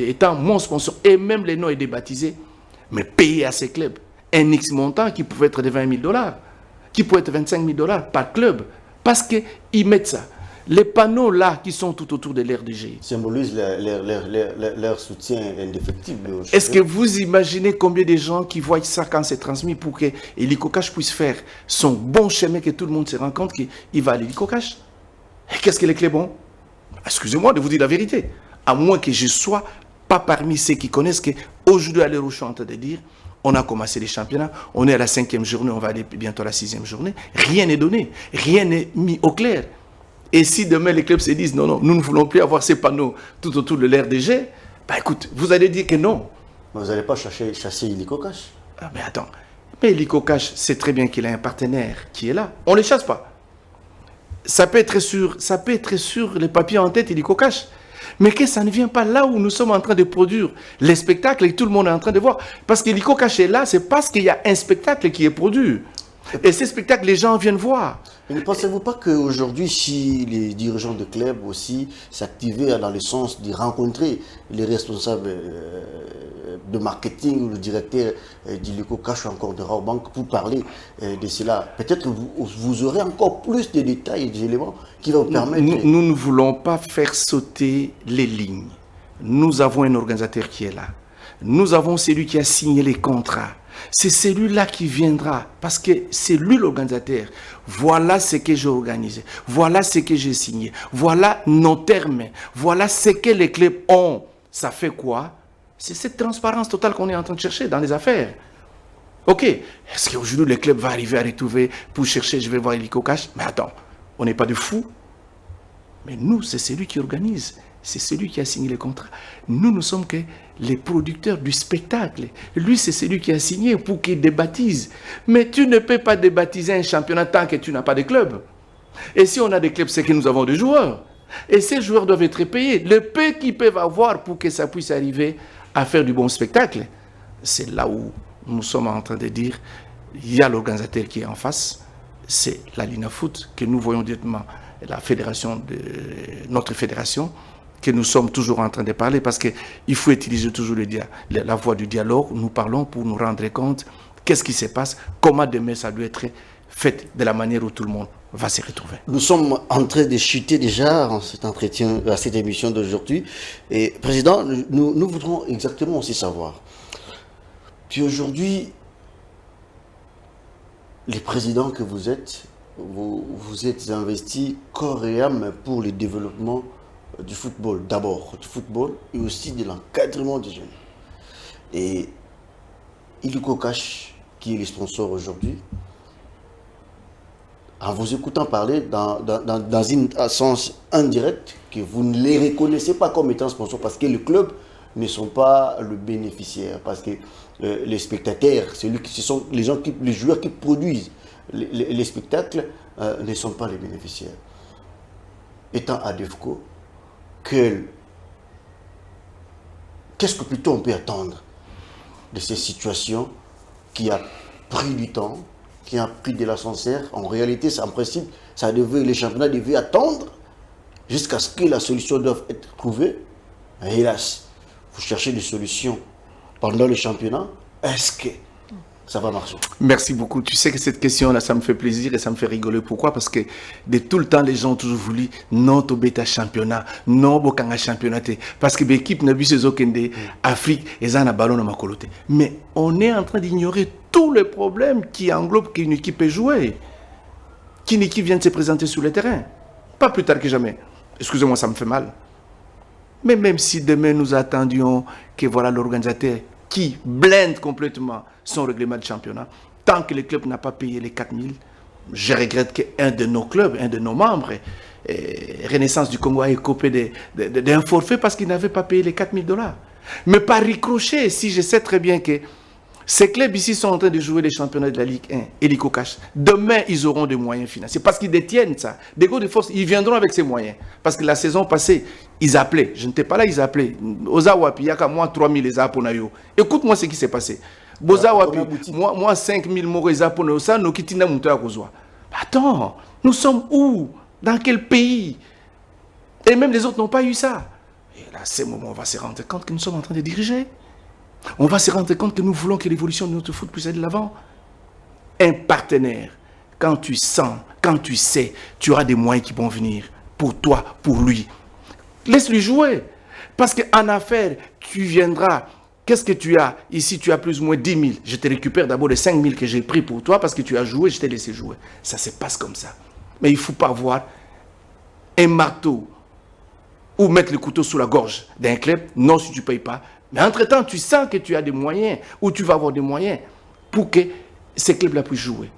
étant mon sponsor, et même les noms est débaptisé, mais payer à ces clubs un X montant qui pouvait être de 20 000 $, qui peut être 25 000 $ par club, parce qu'ils mettent ça. Les panneaux là qui sont tout autour de l'RDG symbolisent leur soutien indéfectible. Est-ce que vous imaginez combien de gens qui voient ça quand c'est transmis pour que l'Icocache puisse faire son bon chemin, que tout le monde se rend compte qu'il va à l'Icocache? Et qu'est-ce que les clubs ont? Excusez-moi de vous dire la vérité. À moins que je sois pas parmi ceux qui connaissent qu'aujourd'hui, à l'heure où je suis en train de dire, on a commencé les championnats, on est à la 5e journée, on va aller bientôt à la 6e journée. Rien n'est donné, rien n'est mis au clair. Et si demain les clubs se disent non, non, nous ne voulons plus avoir ces panneaux tout autour de l'RDG, bah écoute, vous allez dire que non. Mais vous n'allez pas chasser l'Icocache. Ah mais attends, mais l'Icocache sait très bien qu'il a un partenaire qui est là. On ne les chasse pas. Ça peut être sur les papiers en tête, l'Icocache. Mais que ça ne vient pas là où nous sommes en train de produire les spectacles et tout le monde est en train de voir. Parce que l'Icocache est là, c'est parce qu'il y a un spectacle qui est produit. Et ces spectacles, les gens viennent voir. Mais ne pensez-vous pas qu'aujourd'hui, si les dirigeants de clubs aussi s'activaient dans le sens de rencontrer les responsables de marketing ou le directeur du l'Icocache ou encore de Rawbank pour parler de cela, peut-être vous aurez encore plus de détails et d'éléments qui vont vous permettre... Nous ne voulons pas faire sauter les lignes. Nous avons un organisateur qui est là. Nous avons celui qui a signé les contrats. C'est celui-là qui viendra, parce que c'est lui l'organisateur. Voilà ce que j'ai organisé, voilà ce que j'ai signé, voilà nos termes, voilà ce que les clubs ont. Ça fait quoi? C'est cette transparence totale qu'on est en train de chercher dans les affaires. Ok, est-ce qu'aujourd'hui le club va arriver à retrouver pour chercher, je vais voir l'Icocache? Mais attends, on n'est pas de fous. Mais nous, c'est celui qui organise. C'est celui qui a signé le contrat. Nous, nous sommes que les producteurs du spectacle. Lui, c'est celui qui a signé pour qu'il débaptise. Mais tu ne peux pas débaptiser un championnat tant que tu n'as pas de club. Et si on a des clubs, c'est que nous avons des joueurs. Et ces joueurs doivent être payés. Le peu qu'ils peuvent avoir pour que ça puisse arriver à faire du bon spectacle, c'est là où nous sommes en train de dire, il y a l'organisateur qui est en face, c'est la Lina Foot, que nous voyons directement, la fédération notre fédération, que nous sommes toujours en train de parler, parce qu'il faut utiliser toujours la voie du dialogue. Nous parlons pour nous rendre compte qu'est-ce qui se passe, comment demain ça doit être fait de la manière où tout le monde va se retrouver. Nous sommes en train de chuter déjà en cet entretien, à cette émission d'aujourd'hui. Et Président, nous voudrons exactement aussi savoir. Puis aujourd'hui, les présidents que vous êtes, vous êtes investis corps et âme pour le développement du football, d'abord du football et aussi de l'encadrement des jeunes. Et l'Icocache, qui est le sponsor aujourd'hui, en vous écoutant parler dans un sens indirect, que vous ne les reconnaissez pas comme étant sponsors parce que les clubs ne sont pas le bénéficiaire, parce que les spectateurs, ce sont les joueurs qui produisent les spectacles ne sont pas les bénéficiaires. Étant à DEFCO, qu'est-ce que plutôt on peut attendre de ces situations qui a pris du temps, qui a pris de l'ascenseur? En réalité, en principe, les championnats devaient attendre jusqu'à ce que la solution doive être trouvée. Et hélas, vous cherchez des solutions pendant le championnat. Est-ce que ça va marcher? Merci beaucoup. Tu sais que cette question-là, ça me fait plaisir et ça me fait rigoler. Pourquoi? Parce que de tout le temps, les gens ont toujours voulu non au bêta championnat, non au kanga championnat. Parce que l'équipe n'a vu ses okende Afrique et ça n'a ballon à ma coloté. Mais on est en train d'ignorer tous les problèmes qui englobent qu'une équipe peut jouer. Qu'une équipe vient de se présenter sur le terrain. Pas plus tard que jamais. Excusez-moi, ça me fait mal. Mais même si demain nous attendions que voilà l'organisateur qui blinde complètement son règlement de championnat, tant que le club n'a pas payé les 4 000, je regrette qu'un de nos clubs, un de nos membres, Renaissance du Congo, a écopé d'un forfait parce qu'il n'avait pas payé les 4 000 $. Mais par ricochet, si je sais très bien que Ces clubs ici sont en train de jouer les championnats de la Ligue 1 et l'ICO Cash. Demain, ils auront des moyens financiers parce qu'ils détiennent ça. Des gars de force, ils viendront avec ces moyens. Parce que la saison passée, ils appelaient. Je n'étais pas là, ils appelaient. Oza Wapi, il y a moi 3000 les Aponayo. Écoute-moi ce qui s'est passé. Boza Wapi, moi 5000 Moreza Aponayo, ça, nous quittons Mouta Kozwa. Attends, nous sommes où? Dans quel pays? Et même les autres n'ont pas eu ça. Et là, à ce moment, on va se rendre compte que nous sommes en train de diriger. On va se rendre compte que nous voulons que l'évolution de notre foot puisse aller de l'avant. Un partenaire, quand tu sens, quand tu sais, tu auras des moyens qui vont venir pour toi, pour lui. Laisse-lui jouer. Parce qu'en affaires, tu viendras. Qu'est-ce que tu as? Ici, tu as plus ou moins 10 000. Je te récupère d'abord les 5 000 que j'ai pris pour toi parce que tu as joué, je t'ai laissé jouer. Ça se passe comme ça. Mais il ne faut pas avoir un marteau ou mettre le couteau sous la gorge d'un club. Non, si tu ne payes pas. Mais entre-temps, tu sens que tu as des moyens, ou tu vas avoir des moyens pour que ces clubs-là puissent jouer.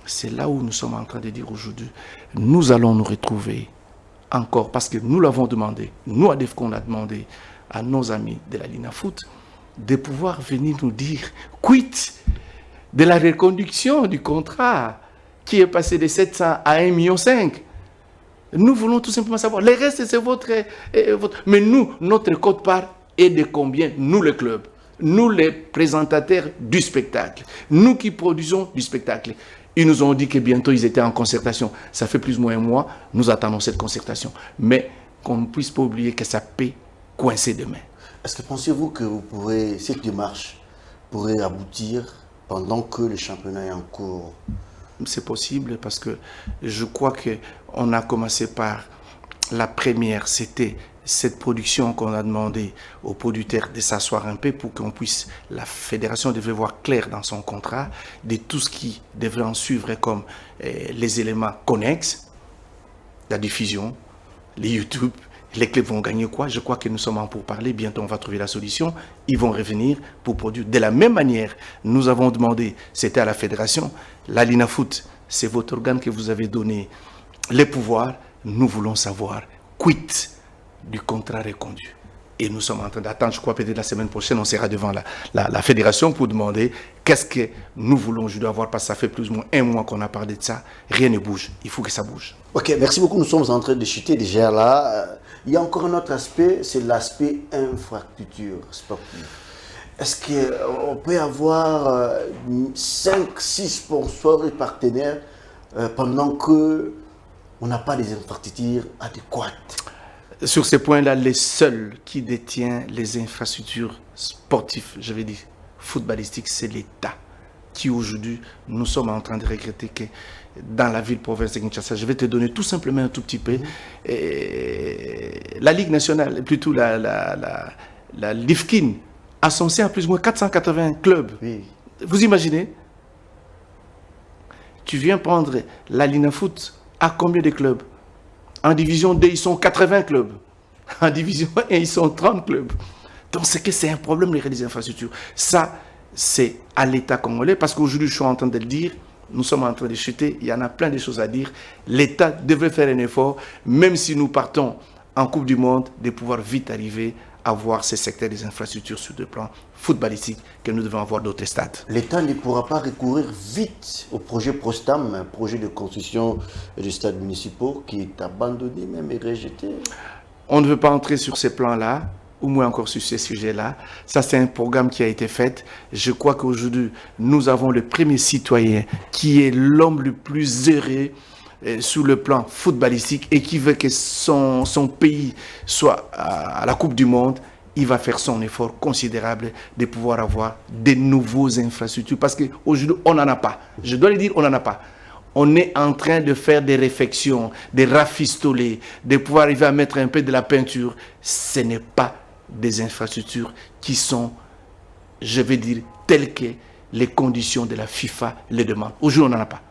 C'est là où nous sommes en train de dire aujourd'hui, nous allons nous retrouver encore, parce que nous l'avons demandé, nous, à DEFCON, on a demandé à nos amis de la Lina Foot de pouvoir venir nous dire, quid de la reconduction du contrat qui est passé de 700 à 1,5 million. Nous voulons tout simplement savoir. Le reste, c'est votre... Mais nous, notre quote-part est de combien? Nous, le club. Nous, les présentateurs du spectacle. Nous qui produisons du spectacle. Ils nous ont dit que bientôt, ils étaient en concertation. Ça fait plus ou moins un mois. Nous attendons cette concertation. Mais qu'on ne puisse pas oublier que ça peut coincer demain. Est-ce que pensez-vous que cette démarche pourrait aboutir pendant que le championnat est en cours? C'est possible parce que je crois qu'on a commencé par la première, c'était cette production qu'on a demandé aux producteurs de s'asseoir un peu pour qu'on puisse, la fédération devait voir clair dans son contrat de tout ce qui devrait en suivre comme les éléments connexes, la diffusion, les YouTube. Les clubs vont gagner quoi? Je crois que nous sommes en pourparlers. Bientôt, on va trouver la solution. Ils vont revenir pour produire. De la même manière, nous avons demandé, c'était à la fédération, la Lina Foot, c'est votre organe que vous avez donné les pouvoirs. Nous voulons savoir quid du contrat reconduit. Et nous sommes en train d'attendre, je crois peut-être la semaine prochaine, on sera devant la fédération pour demander qu'est-ce que nous voulons aujourd'hui avoir, parce que ça fait plus ou moins un mois qu'on a parlé de ça. Rien ne bouge. Il faut que ça bouge. Ok, merci beaucoup. Nous sommes en train de chuter déjà là. Il y a encore un autre aspect, c'est l'aspect infrastructure sportive. Est-ce qu'on peut avoir 5-6 sponsors et partenaires pendant qu'on n'a pas des infrastructures adéquates? Sur ces points-là, les seuls qui détiennent les infrastructures sportives, je vais dire footballistiques, c'est l'État. Qui aujourd'hui, nous sommes en train de regretter que dans la ville-province de Kinshasa, je vais te donner tout simplement un tout petit peu, la Ligue nationale, plutôt la LIFKIN, a censé à plus ou moins 480 clubs. Oui. Vous imaginez? Tu viens prendre la Lina Foot, à combien de clubs? En division 2, ils sont 80 clubs. En division 1, ils sont 30 clubs. Donc, c'est que c'est un problème, les infrastructures. Ça, c'est à l'État congolais, parce qu'aujourd'hui, je suis en train de le dire, nous sommes en train de chuter, il y en a plein de choses à dire. L'État devrait faire un effort, même si nous partons en Coupe du Monde, de pouvoir vite arriver à voir ces secteurs des infrastructures sur le plan footballistique, que nous devons avoir d'autres stades. L'État ne pourra pas recourir vite au projet Prostam, un projet de construction de stades municipaux qui est abandonné, même et rejeté. On ne veut pas entrer sur ces plans-là, ou moins encore sur ces sujets-là. Ça, c'est un programme qui a été fait. Je crois qu'aujourd'hui, nous avons le premier citoyen qui est l'homme le plus heureux sous le plan footballistique et qui veut que son pays soit à la Coupe du Monde. Il va faire son effort considérable de pouvoir avoir de nouveaux infrastructures. Parce qu'aujourd'hui, on n'en a pas. Je dois le dire, on n'en a pas. On est en train de faire des réflexions, de rafistoler, de pouvoir arriver à mettre un peu de la peinture. Ce n'est pas des infrastructures qui sont, je vais dire, telles que les conditions de la FIFA les demandent. Aujourd'hui, on n'en a pas.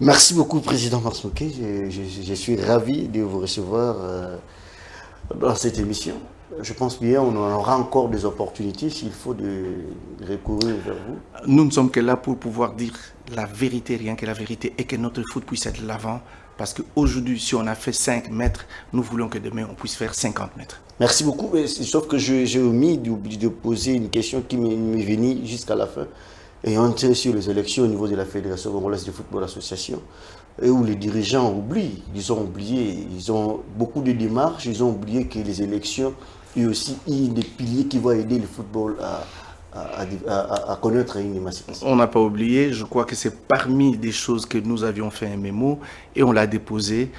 Merci beaucoup, Président Marsouké. Je suis ravi de vous recevoir dans cette émission. je pense bien on aura encore des opportunités s'il faut recourir vers vous. Nous ne sommes que là pour pouvoir dire la vérité, rien que la vérité, et que notre foot puisse être de l'avant. Parce qu'aujourd'hui, si on a fait 5 mètres, nous voulons que demain, on puisse faire 50 mètres. Merci beaucoup, sauf que j'ai omis de poser une question qui m'est venue jusqu'à la fin. Et on tient sur les élections au niveau de la Fédération congolaise de football association, et où les dirigeants oublient, ils ont oublié, ils ont beaucoup de démarches, ils ont oublié que les élections et aussi des piliers qui vont aider le football à connaître une émancipation. On n'a pas oublié, je crois que c'est parmi des choses que nous avions fait un mémo et on l'a déposé.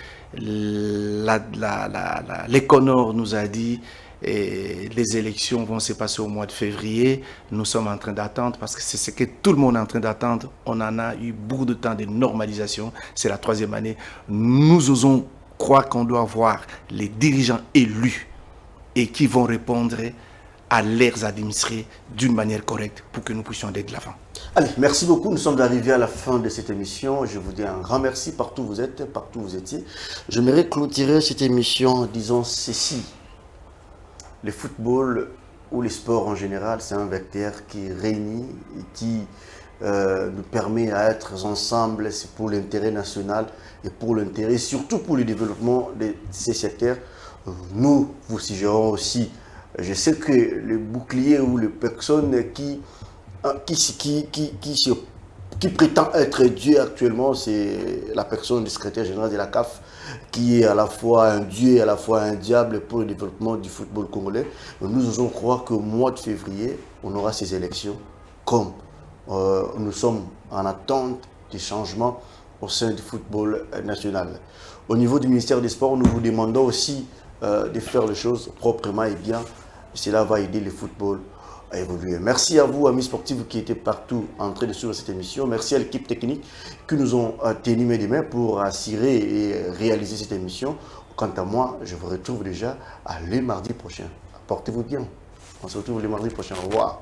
L'Éconor nous a dit et les élections vont se passer au mois de février. Nous sommes en train d'attendre parce que c'est ce que tout le monde est en train d'attendre. On en a eu beaucoup de temps de normalisation. C'est la 3e année. Nous osons croire qu'on doit avoir les dirigeants élus et qui vont répondre à leurs administrés d'une manière correcte pour que nous puissions aller de l'avant. Allez, merci beaucoup. Nous sommes arrivés à la fin de cette émission. Je vous dis un grand merci partout où vous êtes, partout où vous étiez. J'aimerais clôturer cette émission en disant ceci. Le football ou les sports en général, c'est un vecteur qui réunit et qui nous permet à être ensemble. C'est pour l'intérêt national et pour l'intérêt, surtout pour le développement de ces secteurs. Nous vous suggérons aussi, je sais que le bouclier ou les personnes qui prétend être Dieu actuellement, c'est la personne du secrétaire général de la CAF, qui est à la fois un Dieu et à la fois un diable pour le développement du football congolais. Nous osons croire qu'au mois de février, on aura ces élections, comme nous sommes en attente des changements au sein du football national. Au niveau du ministère des Sports, nous vous demandons aussi de faire les choses proprement et bien. Cela va aider le football à évoluer. Merci à vous, amis sportifs qui étaient partout en train de suivre cette émission. Merci à l'équipe technique qui nous ont tenu main des mains pour assurer et réaliser cette émission. Quant à moi, je vous retrouve déjà le mardi prochain. Portez-vous bien. On se retrouve le mardi prochain. Au revoir.